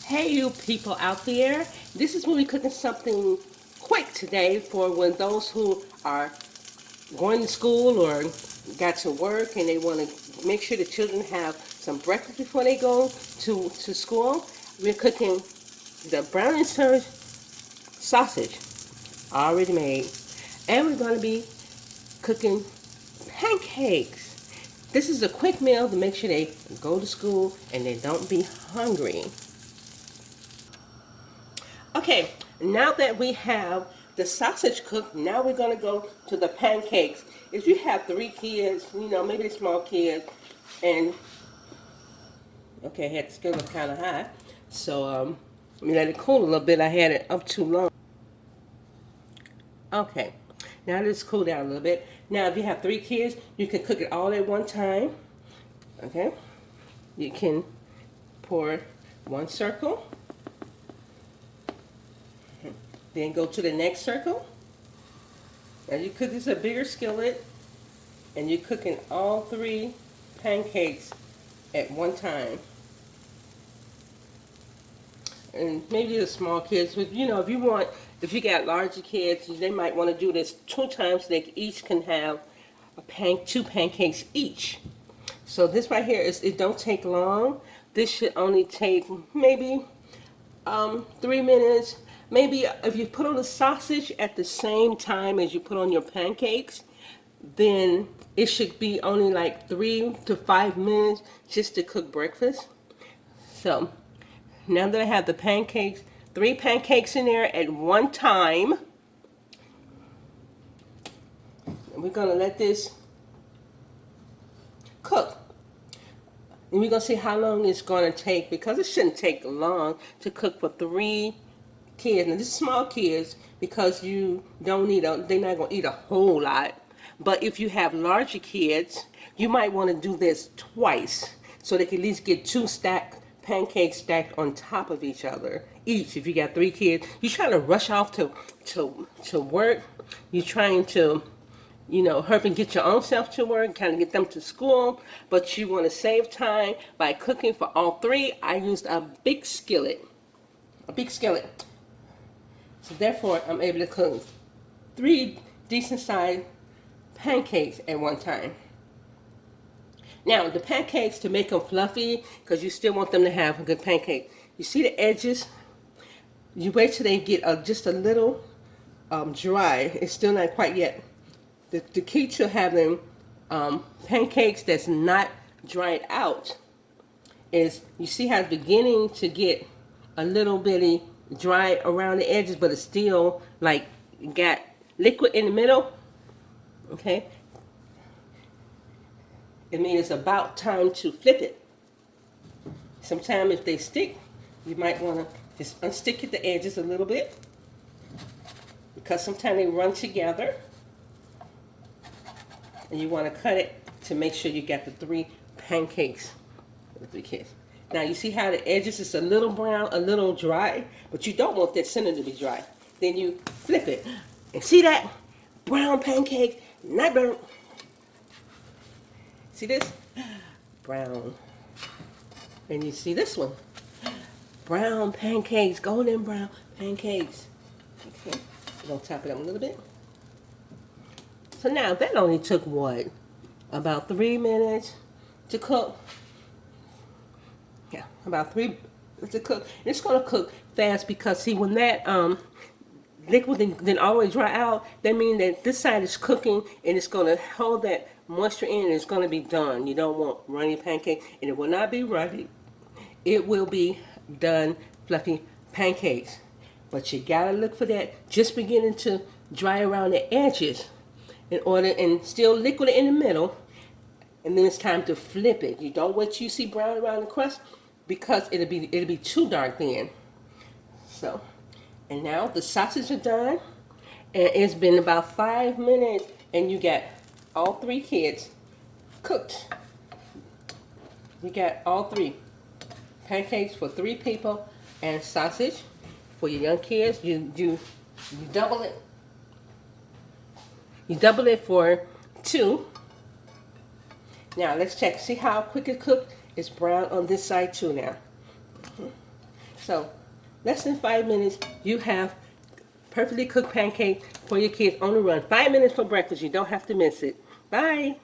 Hey, you people out there. This is when we're cooking something quick today for when those who are going to school or got to work and they want to make sure the children have some breakfast before they go to school. We're cooking the brown and served sausage, already made. And we're going to be cooking pancakes. This is a quick meal to make sure they go to school and they don't be hungry. Okay, now that we have the sausage cooked, now we're going to go to the pancakes. If you have 3 kids, maybe the small kids, and okay, I had the skillet up kind of high, so let me let it cool a little bit. I had it up too long. Okay, now let's cool down a little bit. Now, if you have 3 kids, you can cook it all at one time. Okay, you can pour one circle. Then go to the next circle. And you cook this a bigger skillet, and you're cooking all 3 pancakes at one time. And maybe the small kids, but if you got larger kids, they might want to do this 2 times so they each can have 2 pancakes each. So this right here it don't take long. This should only take maybe 3 minutes. Maybe if you put on the sausage at the same time as you put on your pancakes, then it should be only like 3 to 5 minutes just to cook breakfast. So now that I have the pancakes, 3 pancakes in there at one time, we're going to let this cook. And we're going to see how long it's going to take, because it shouldn't take long to cook for 3 kids. Now this is small kids because you don't need they're not going to eat a whole lot. But if you have larger kids, you might want to do this twice so they can at least get 2 pancakes stacked on top of each other each. If you got 3 kids, you're trying to rush off to work. You're trying to hurry and get your own self to work, kind of get them to school, but you want to save time by cooking for all 3. I used a big skillet. So therefore, I'm able to cook 3 decent-sized pancakes at one time. Now, the pancakes, to make them fluffy, because you still want them to have a good pancake, you see the edges? You wait till they get just a little dry. It's still not quite yet. The key to having pancakes that's not dried out is, you see how it's beginning to get a little bitty dry around the edges, but it's still like got liquid in the middle. Okay, it means it's about time to flip it. Sometimes if they stick, you might want to just unstick at the edges a little bit, because sometimes they run together, and you want to cut it to make sure you got the 3 pancakes for the 3 kids. Now you see how the edges is a little brown, a little dry, but you don't want that center to be dry. Then you flip it, and see that brown pancake, not brown. See this? Brown. And you see this one? Brown pancakes, golden brown pancakes. Okay, we're gonna top it up a little bit. So now that only took what? About 3 minutes to cook. Yeah, about 3 minutes to cook. And it's gonna cook fast because see, when that liquid then always dry out, that means that this side is cooking and it's gonna hold that moisture in and it's gonna be done. You don't want runny pancake, and it will not be runny. It will be done fluffy pancakes. But you gotta look for that just beginning to dry around the edges and still liquid in the middle, and then it's time to flip it. You don't wait till you see brown around the crust, because it'll be too dark then. So, and now the sausage are done, and it's been about 5 minutes, and you got all 3 kids cooked. You got all 3 pancakes for 3 people, and sausage for your young kids. You double it. You double it for 2. Now let's check. See how quick it cooked? It's brown on this side too now. So, less than 5 minutes, you have perfectly cooked pancake for your kids on the run. 5 minutes for breakfast. You don't have to miss it. Bye.